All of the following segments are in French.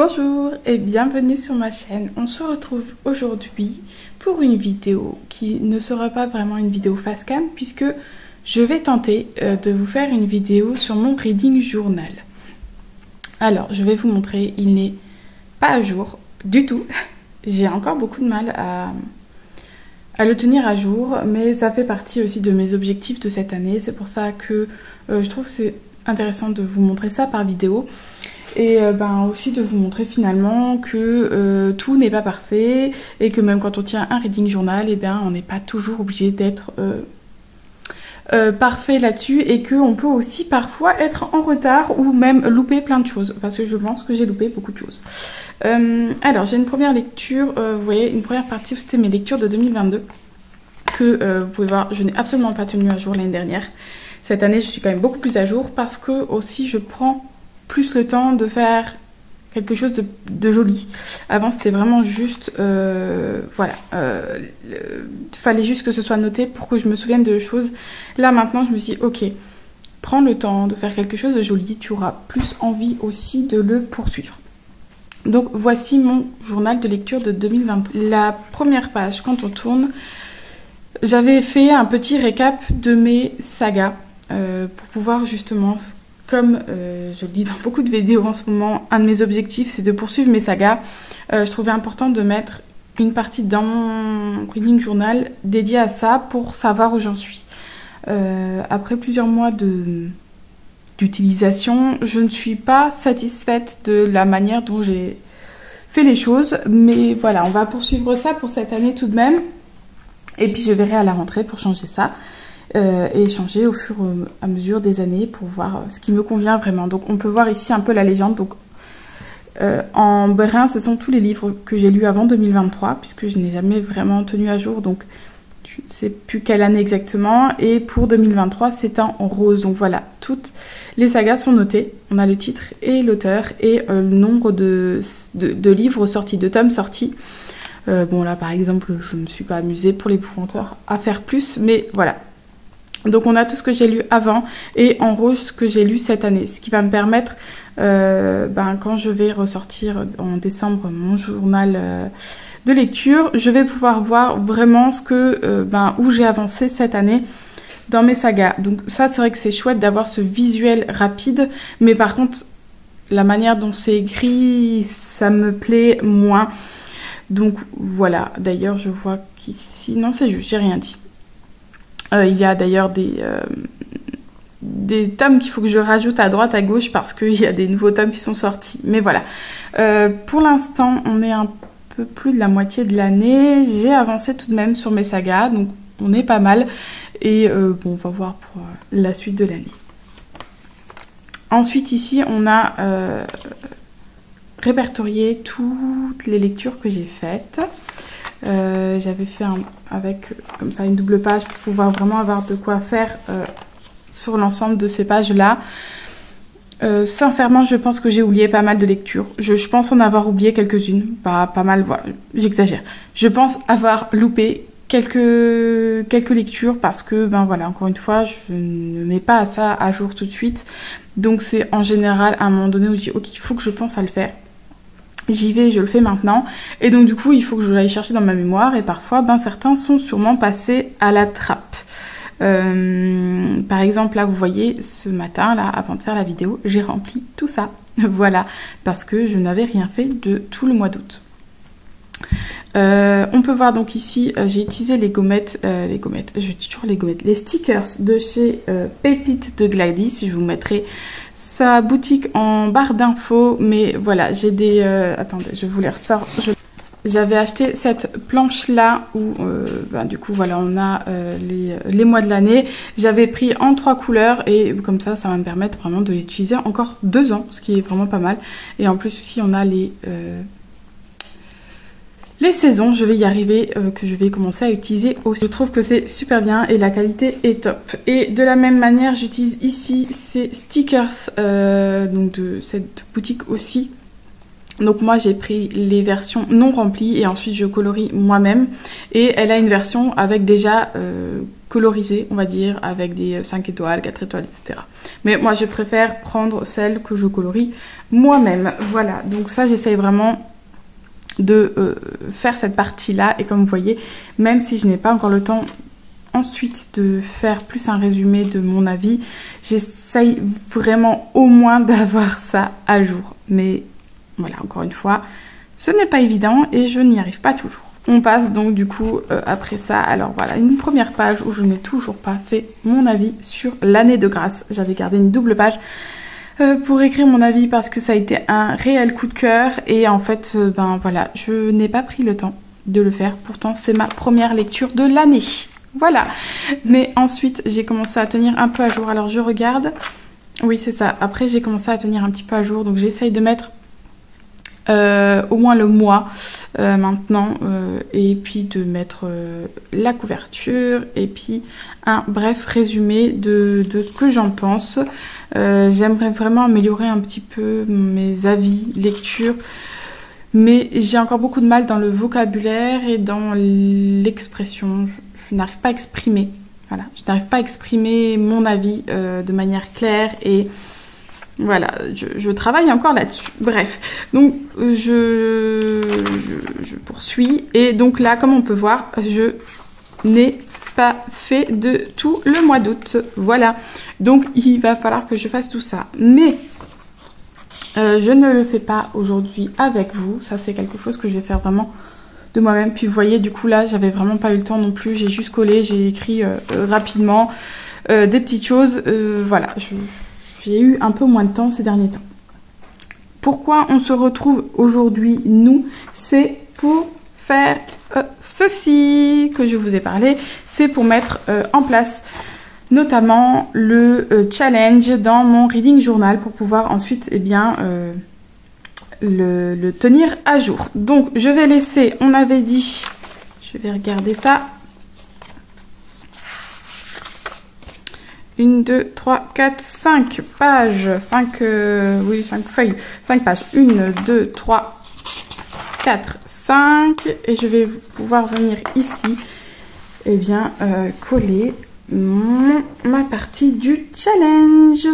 Bonjour et bienvenue sur ma chaîne. On se retrouve aujourd'hui pour une vidéo qui ne sera pas vraiment une vidéo face cam puisque je vais tenter de vous faire une vidéo sur mon reading journal. Alors je vais vous montrer, il n'est pas à jour du tout. J'ai encore beaucoup de mal à le tenir à jour, mais ça fait partie aussi de mes objectifs de cette année. C'est pour ça que je trouve que c'est intéressant de vous montrer ça par vidéo. Et aussi de vous montrer finalement que tout n'est pas parfait et que même quand on tient un reading journal, on n'est pas toujours obligé d'être parfait là-dessus et qu'on peut aussi parfois être en retard ou même louper plein de choses parce que je pense que j'ai loupé beaucoup de choses. Alors j'ai une première lecture, vous voyez, une première partie où c'était mes lectures de 2022 que vous pouvez voir, je n'ai absolument pas tenu à jour l'année dernière. Cette année je suis quand même beaucoup plus à jour parce que aussi je prends plus le temps de faire quelque chose de joli. Avant c'était vraiment juste fallait juste que ce soit noté pour que je me souvienne de choses. Là maintenant je me suis dit ok, prends le temps de faire quelque chose de joli, tu auras plus envie aussi de le poursuivre. Donc voici mon journal de lecture de 2022. La première page, quand on tourne, j'avais fait un petit récap de mes sagas pour pouvoir justement, comme je le dis dans beaucoup de vidéos en ce moment, un de mes objectifs c'est de poursuivre mes sagas. Je trouvais important de mettre une partie dans mon reading journal dédiée à ça pour savoir où j'en suis. Après plusieurs mois d'utilisation, je ne suis pas satisfaite de la manière dont j'ai fait les choses. Mais voilà, on va poursuivre ça pour cette année tout de même. Et puis je verrai à la rentrée pour changer ça. Et changer au fur et à mesure des années pour voir ce qui me convient vraiment. Donc on peut voir ici un peu la légende. Donc en brun, ce sont tous les livres que j'ai lus avant 2023 puisque je n'ai jamais vraiment tenu à jour. Donc je ne sais plus quelle année exactement. Et pour 2023, c'est en rose. Donc voilà, toutes les sagas sont notées. On a le titre et l'auteur et le nombre de livres sortis, de tomes sortis. Bon là par exemple, je ne me suis pas amusée pour l'épouvanteur à faire plus, mais voilà. Donc on a tout ce que j'ai lu avant et en rose ce que j'ai lu cette année. Ce qui va me permettre, quand je vais ressortir en décembre mon journal de lecture, je vais pouvoir voir vraiment ce que, où j'ai avancé cette année dans mes sagas. Donc ça c'est vrai que c'est chouette d'avoir ce visuel rapide, mais par contre la manière dont c'est écrit, ça me plaît moins. Donc voilà, d'ailleurs je vois qu'ici, non c'est juste, j'ai rien dit. Il y a d'ailleurs des tomes qu'il faut que je rajoute à droite, à gauche, parce qu'il y a des nouveaux tomes qui sont sortis. Mais voilà. Pour l'instant, on est un peu plus de la moitié de l'année. J'ai avancé tout de même sur mes sagas, donc on est pas mal. Et on va voir pour la suite de l'année. Ensuite, ici, on a répertorié toutes les lectures que j'ai faites. J'avais fait avec comme ça une double page pour pouvoir vraiment avoir de quoi faire sur l'ensemble de ces pages là. Sincèrement je pense que j'ai oublié pas mal de lectures. Je pense en avoir oublié quelques-unes, pas mal, voilà, j'exagère. Je pense avoir loupé quelques lectures parce que voilà, encore une fois je ne mets pas ça à jour tout de suite. Donc c'est en général à un moment donné où je dis ok, il faut que je pense à le faire. J'y vais, je le fais maintenant. Et donc du coup, il faut que je l'aille chercher dans ma mémoire. Et parfois, certains sont sûrement passés à la trappe. Par exemple, là, vous voyez, ce matin, là, avant de faire la vidéo, j'ai rempli tout ça. Voilà, parce que je n'avais rien fait de tout le mois d'août. On peut voir donc ici, j'ai utilisé les stickers de chez Pépite de Gladys. Je vous mettrai sa boutique en barre d'infos, mais voilà, j'ai des... attendez, je vous les ressors. J'avais acheté cette planche là où du coup voilà, on a les mois de l'année. J'avais pris en 3 couleurs et comme ça va me permettre vraiment de l'utiliser encore 2 ans, ce qui est vraiment pas mal. Et en plus aussi on a les saisons, je vais y arriver, que je vais commencer à utiliser aussi. Je trouve que c'est super bien et la qualité est top. Et de la même manière, j'utilise ici ces stickers donc de cette boutique aussi. Donc moi j'ai pris les versions non remplies et ensuite je colorie moi-même. Et elle a une version avec déjà colorisées, on va dire, avec des 5 étoiles, 4 étoiles, etc. Mais moi, je préfère prendre celles que je colorie moi-même. Voilà, donc ça, j'essaye vraiment de faire cette partie-là. Et comme vous voyez, même si je n'ai pas encore le temps ensuite de faire plus un résumé de mon avis, j'essaye vraiment au moins d'avoir ça à jour. Mais voilà, encore une fois, ce n'est pas évident et je n'y arrive pas toujours. On passe donc du coup après ça, alors voilà, une première page où je n'ai toujours pas fait mon avis sur l'année de grâce. J'avais gardé une double page pour écrire mon avis parce que ça a été un réel coup de cœur et en fait, ben voilà, je n'ai pas pris le temps de le faire. Pourtant, c'est ma première lecture de l'année. Voilà. Mais ensuite, j'ai commencé à tenir un peu à jour. Alors, je regarde. Oui, c'est ça. Après, j'ai commencé à tenir un petit peu à jour. Donc, j'essaye de mettre au moins le mois maintenant. Et puis, de mettre la couverture. Et puis, un bref résumé de ce que j'en pense. J'aimerais vraiment améliorer un petit peu mes avis, lecture. Mais j'ai encore beaucoup de mal dans le vocabulaire et dans l'expression. Je n'arrive pas à exprimer. Voilà, je n'arrive pas à exprimer mon avis de manière claire et voilà, je travaille encore là-dessus. Bref, donc je poursuis et donc là, comme on peut voir, je n'ai pas fait de tout le mois d'août. Voilà, donc il va falloir que je fasse tout ça. Mais je ne le fais pas aujourd'hui avec vous. Ça, c'est quelque chose que je vais faire vraiment de moi-même. Puis vous voyez, du coup là, j'avais vraiment pas eu le temps non plus. J'ai juste collé, j'ai écrit rapidement des petites choses. Voilà, j'ai eu un peu moins de temps ces derniers temps. Pourquoi on se retrouve aujourd'hui, nous? C'est pour faire ceci que je vous ai parlé. C'est pour mettre en place notamment le challenge dans mon reading journal pour pouvoir ensuite le tenir à jour. Donc je vais laisser, on avait dit, je vais regarder ça, 1, 2, 3, 4, 5 pages, 5 feuilles, 5 pages, 1, 2, 3, 4, 5 et je vais pouvoir venir ici coller ma partie du challenge.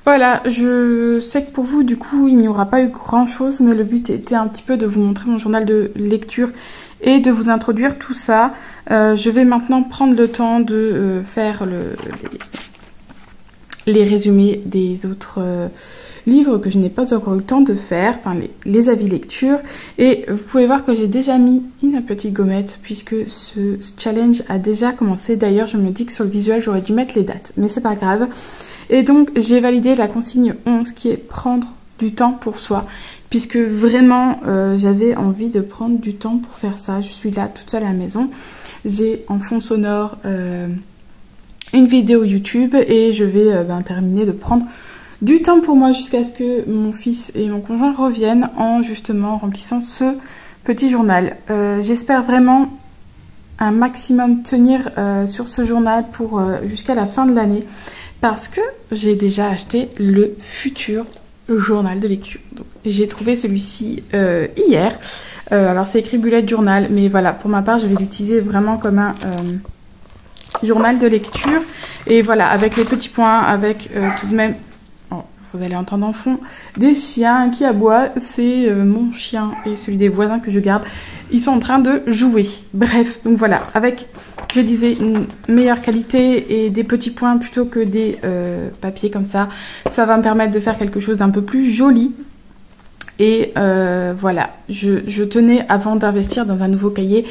Voilà, je sais que pour vous, du coup, il n'y aura pas eu grand chose, mais le but était un petit peu de vous montrer mon journal de lecture et de vous introduire tout ça. Je vais maintenant prendre le temps de faire les résumés des autres livres que je n'ai pas encore eu le temps de faire, enfin les avis lecture. Et vous pouvez voir que j'ai déjà mis une petite gommette puisque ce challenge a déjà commencé. D'ailleurs, je me dis que sur le visuel, j'aurais dû mettre les dates, mais c'est pas grave. Et donc, j'ai validé la consigne 11 qui est prendre du temps pour soi. Puisque vraiment, j'avais envie de prendre du temps pour faire ça. Je suis là toute seule à la maison. J'ai en fond sonore une vidéo YouTube et je vais terminer de prendre du temps pour moi jusqu'à ce que mon fils et mon conjoint reviennent en justement remplissant ce petit journal. J'espère vraiment un maximum tenir sur ce journal pour jusqu'à la fin de l'année parce que j'ai déjà acheté le futur journal de lecture. J'ai trouvé celui-ci hier. Alors c'est écrit bullet journal, mais voilà, pour ma part je vais l'utiliser vraiment comme un journal de lecture. Et voilà, avec les petits points, avec tout de même, oh, vous allez entendre en fond, des chiens qui aboient. C'est mon chien et celui des voisins que je garde. Ils sont en train de jouer. Bref, donc voilà, avec, je disais, une meilleure qualité et des petits points plutôt que des papiers comme ça. Ça va me permettre de faire quelque chose d'un peu plus joli. Et voilà, je tenais, avant d'investir dans un nouveau cahier,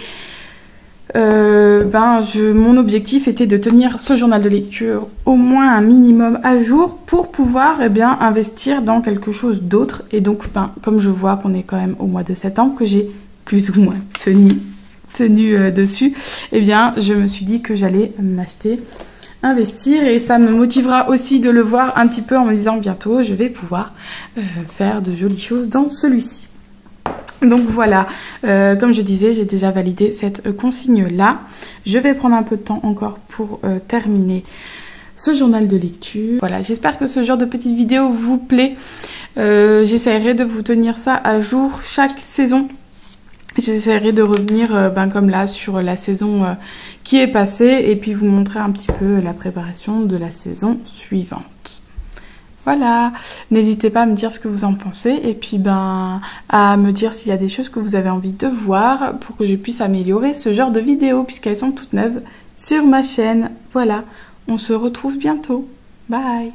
mon objectif était de tenir ce journal de lecture au moins un minimum à jour pour pouvoir investir dans quelque chose d'autre. Et donc, comme je vois qu'on est quand même au mois de septembre, que j'ai plus ou moins tenu dessus, je me suis dit que j'allais m'acheter, investir, et ça me motivera aussi de le voir un petit peu en me disant bientôt je vais pouvoir faire de jolies choses dans celui-ci. Donc voilà, comme je disais, j'ai déjà validé cette consigne-là. Je vais prendre un peu de temps encore pour terminer ce journal de lecture. Voilà, j'espère que ce genre de petite vidéo vous plaît. J'essaierai de vous tenir ça à jour chaque saison. J'essaierai de revenir comme là sur la saison qui est passée et puis vous montrer un petit peu la préparation de la saison suivante. Voilà, n'hésitez pas à me dire ce que vous en pensez et puis à me dire s'il y a des choses que vous avez envie de voir pour que je puisse améliorer ce genre de vidéos puisqu'elles sont toutes neuves sur ma chaîne. Voilà, on se retrouve bientôt. Bye!